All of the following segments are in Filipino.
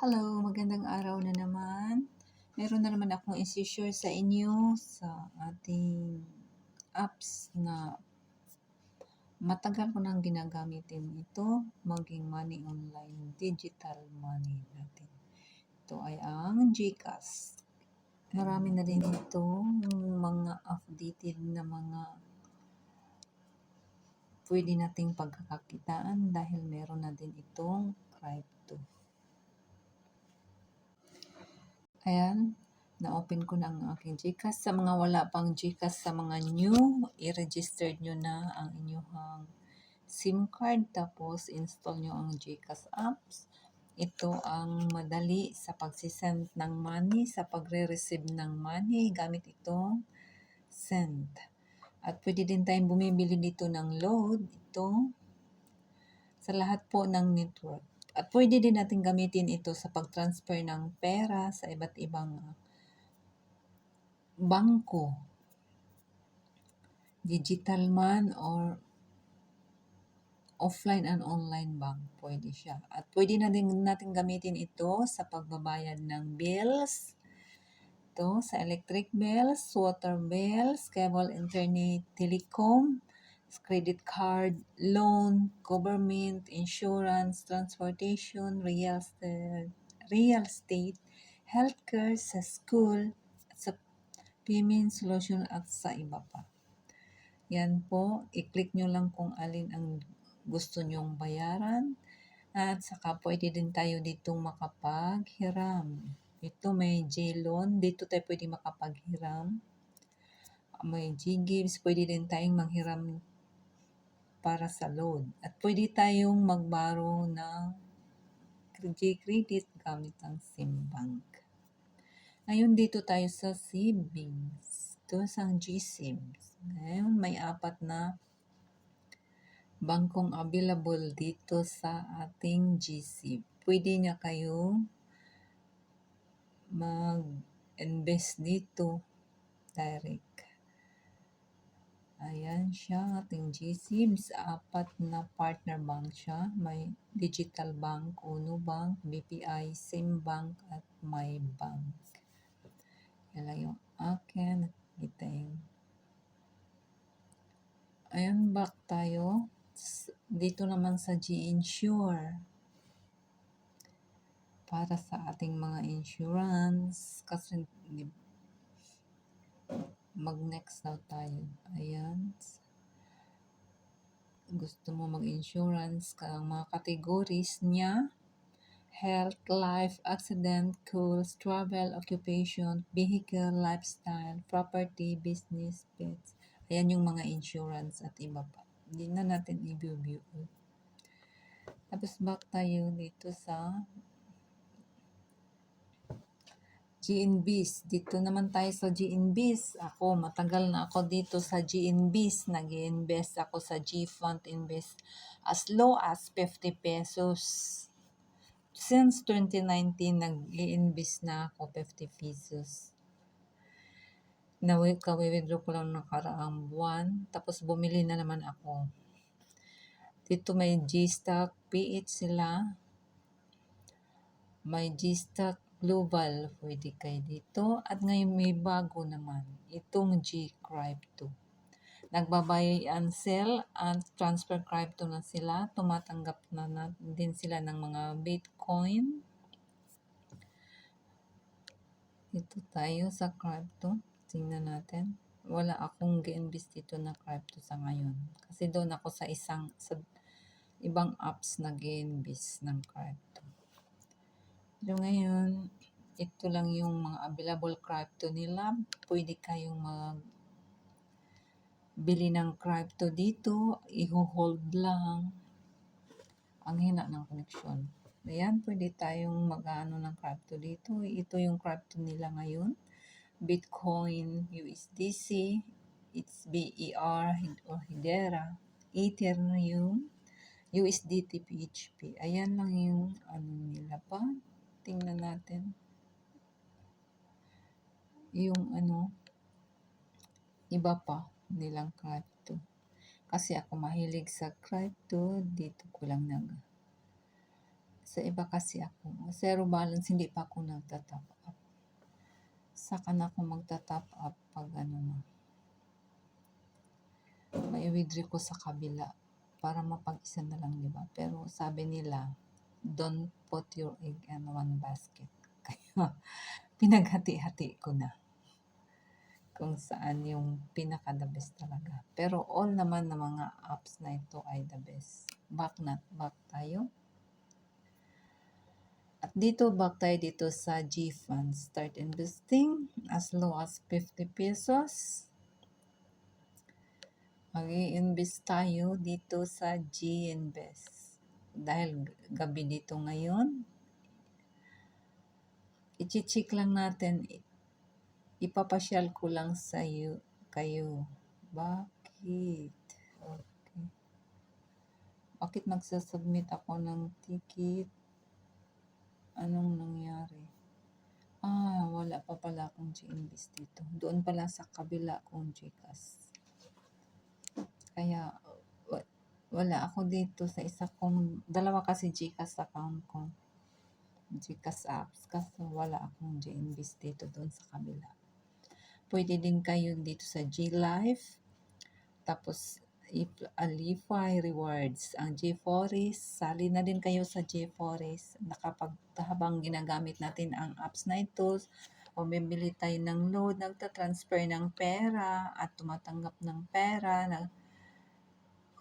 Hello, magandang araw na naman. Meron na naman akong isi-share sa inyo sa ating apps na matagal ko nang ginagamitin ito, maging money online, digital money natin. Ito ay ang GCash. Marami na din ito mga updated na mga pwede nating pagkakakitaan dahil meron na din itong crypto. Ayan, na-open ko na ang aking GCash. Sa mga wala pang GCash, sa mga new, i-register nyo na ang inyong SIM card tapos install nyo ang GCash apps. Ito ang madali sa pagsisend ng money, sa pagre-receive ng money gamit itong send. At pwede din tayong bumibili dito ng load, ito, sa lahat po ng network. At pwede din natin gamitin ito sa pag-transfer ng pera sa iba't ibang bangko, digital man or offline and online bank, pwede siya. At pwede na din natin gamitin ito sa pagbabayad ng bills, ito sa electric bills, water bills, cable, internet, telecom, credit card, loan, government, insurance, transportation, real estate, healthcare, sa school, sa payment solution at sa iba pa. Yan po, i-click nyo lang kung alin ang gusto nyong bayaran at saka pwede din tayo ditong makapaghiram. Ito may J-loan, dito tayo pwede makapaghiram. May G-Gives, pwede din tayong manghiram para sa loan. At pwede tayong magbaro ng G-Credit gamit ang SimBank. Ngayon dito tayo sa savings. Ito sa GSIMS. Ngayon may 4 na bangkong available dito sa ating GSIB. Pwede niya kayo mag-invest dito direct. Ayan siya, ating GSIBs. 4 na partner bank siya. May Digital Bank, Uno Bank, BPI, SimBank at MyBank. Yan lang yung akin. Nakikita yung ayan, back tayo. Dito naman sa G-Insure. Para sa ating mga insurance. Kasi mag-next daw tayo. Ayan. Gusto mo mag-insurance, ang mga categories niya: health, life, accident, tools, travel, occupation, vehicle, lifestyle, property, business, pets. Ayan yung mga insurance at iba pa. Hindi na natin i-view. Tapos back tayo dito sa GNBs. Dito naman tayo sa GNBs. Ako, matagal na ako dito sa GNBs. Nag-invest ako sa GFund Invest as low as 50 pesos. Since 2019, nag-i-invest na ako 50 pesos. Kawi-withdraw ko lang nakaraang buwan. Tapos bumili na naman ako. Dito may G-Stock, PH sila. May G-Stock Global, pwede kayo dito. At ngayon may bago naman, itong G-Crypto. Nagbabuy and sell at transfer crypto na sila. Tumatanggap na din sila ng mga Bitcoin. Dito tayo sa crypto. Tingnan natin. Wala akong gi-invest dito na crypto sa ngayon. Kasi doon ako sa ibang apps na gi-invest ng crypto. So ngayon, ito lang yung mga available crypto nila. Pwede kayong bili ng crypto dito. I-hold lang. Ang hina ng connection. Ayan, pwede tayong mag-ano ng crypto dito. Ito yung crypto nila ngayon. Bitcoin, USDC, it's BER or Hedera, Ethereum, USDT, PHP. Ayan lang yung ano nila pa. Tingnan natin. Yung iba pa nilang crypto. Kasi ako mahilig sa crypto, dito ko lang Sa iba kasi ako, zero balance, hindi pa ako nagta-top up. Saka na ako magta-top up pag ano na. May withdraw ko sa kabila para mapag-isa na lang, di ba? Pero sabi nila, don't put your egg in one basket. Kaya pinaghati-hati ko na kung saan yung pinaka-the best talaga. Pero all naman ng mga apps na ito ay the best. Back tayo. At dito, back tayo dito sa GFund. Start investing as low as 50 pesos. Mag-i-invest tayo dito sa GInvest. Dahil gabi dito ngayon, i-check lang natin, ipapasyal ko lang sa kayo. Bakit? Okay. Bakit magsasubmit ako ng ticket? Anong nangyari? Wala pa pala akong GInvest dito. Doon pala sa kabila kong GCash. Kaya, wala ako dito sa isa kong, dalawa kasi GCash account ko. GCash apps. Kasi wala akong GInvest dito doon sa kabila. Pwede din kayo dito sa GLife. Tapos, Alify Rewards. Ang G4is, sali na din kayo sa G4is. Habang ginagamit natin ang apps na ito, o bibili tayo ng load, nagtatransfer ng pera at tumatanggap ng pera,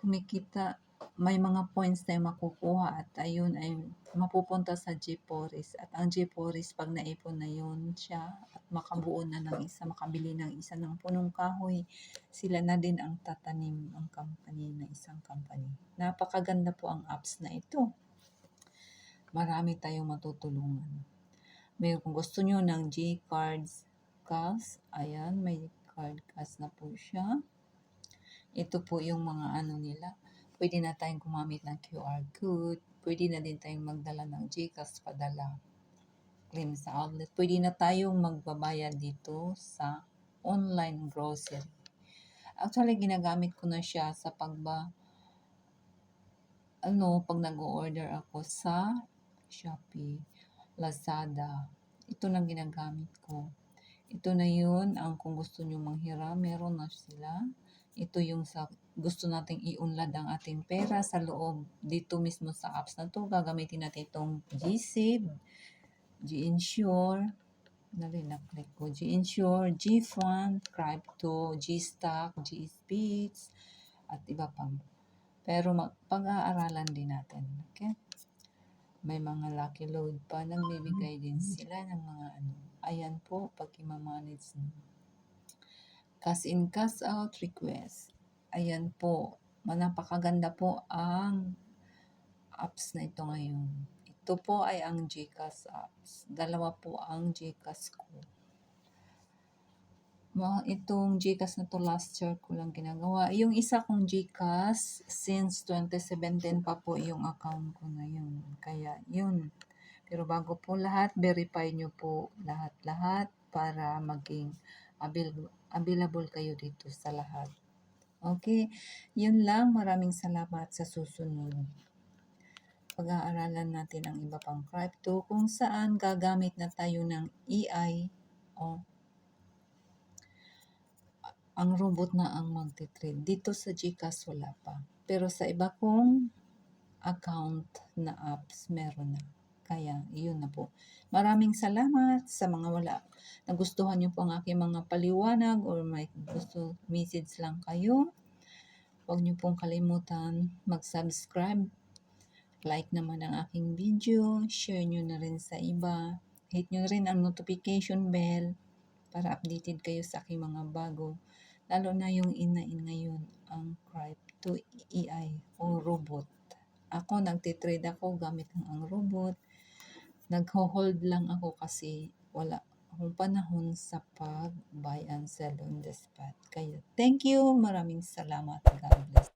kumikita, may mga points tayo makukuha at ayun ay mapupunta sa G4is. At ang G4is, pag naipon na yun siya at makabuo na ng isa, makabili ng isa ng punong kahoy, sila na din ang tatanim ang company na isang company. Napakaganda po ang apps na ito. Marami tayong matutulungan. Kung gusto nyo ng G-Cards, ayan, may card cash na po siya. Ito po yung mga ano nila. Pwede na tayong gumamit ng QR code. Pwede na din tayong magdala ng GCash padala. Claim sa outlet. Pwede na tayong magbabayad dito sa online grocery. Actually, ginagamit ko na siya sa pag nag-order ako sa Shopee, Lazada. Ito na ginagamit ko. Ito na yun, kung gusto nyo manghiram, meron na sila. Ito yung sa gusto nating iunlad ang ating pera sa loob. Dito mismo sa apps na to, gagamitin natin itong GSave, GInsure, na-click ko, GInsure, GFund, Crypto, GStock, GSpeeds, at iba pang. Pero pag-aaralan din natin. Okay? May mga lucky load pa, nagbibigay din sila ng mga ano. Ayan po, pag i-manage nyo. Cash in, cash out request. Ayan po, napakaganda po ang apps na ito ngayon. Ito po ay ang GCash apps. Dalawa po ang GCash ko. Itong GCash na to last year ko lang ginagawa. Yung isa kong GCash, since 2017 pa po yung account ko ngayon. Kaya yun. Pero bago po lahat, verify nyo po lahat-lahat para maging available kayo dito sa lahat. Okay? Yun lang. Maraming salamat sa susunod. Pag-aaralan natin ang iba pang crypto kung saan gagamit na tayo ng AI o ang robot na ang magti-trade. Dito sa GCash wala pa. Pero sa iba kong account na apps, meron na. Kaya, yun na po. Maraming salamat sa mga nagustuhan nyo po ang aking mga paliwanag or may gusto message lang kayo. Huwag nyo pong kalimutan mag-subscribe. Like naman ang aking video. Share nyo na rin sa iba. Hit nyo rin ang notification bell para updated kayo sa aking mga bago. Lalo na yung inain ngayon, ang crypto AI o robot. Ako, nagtitrade ako gamit ang robot. Nag-hold lang ako kasi wala akong panahon sa pag-buy and sell on the spot. Kaya, thank you. Maraming salamat. God bless.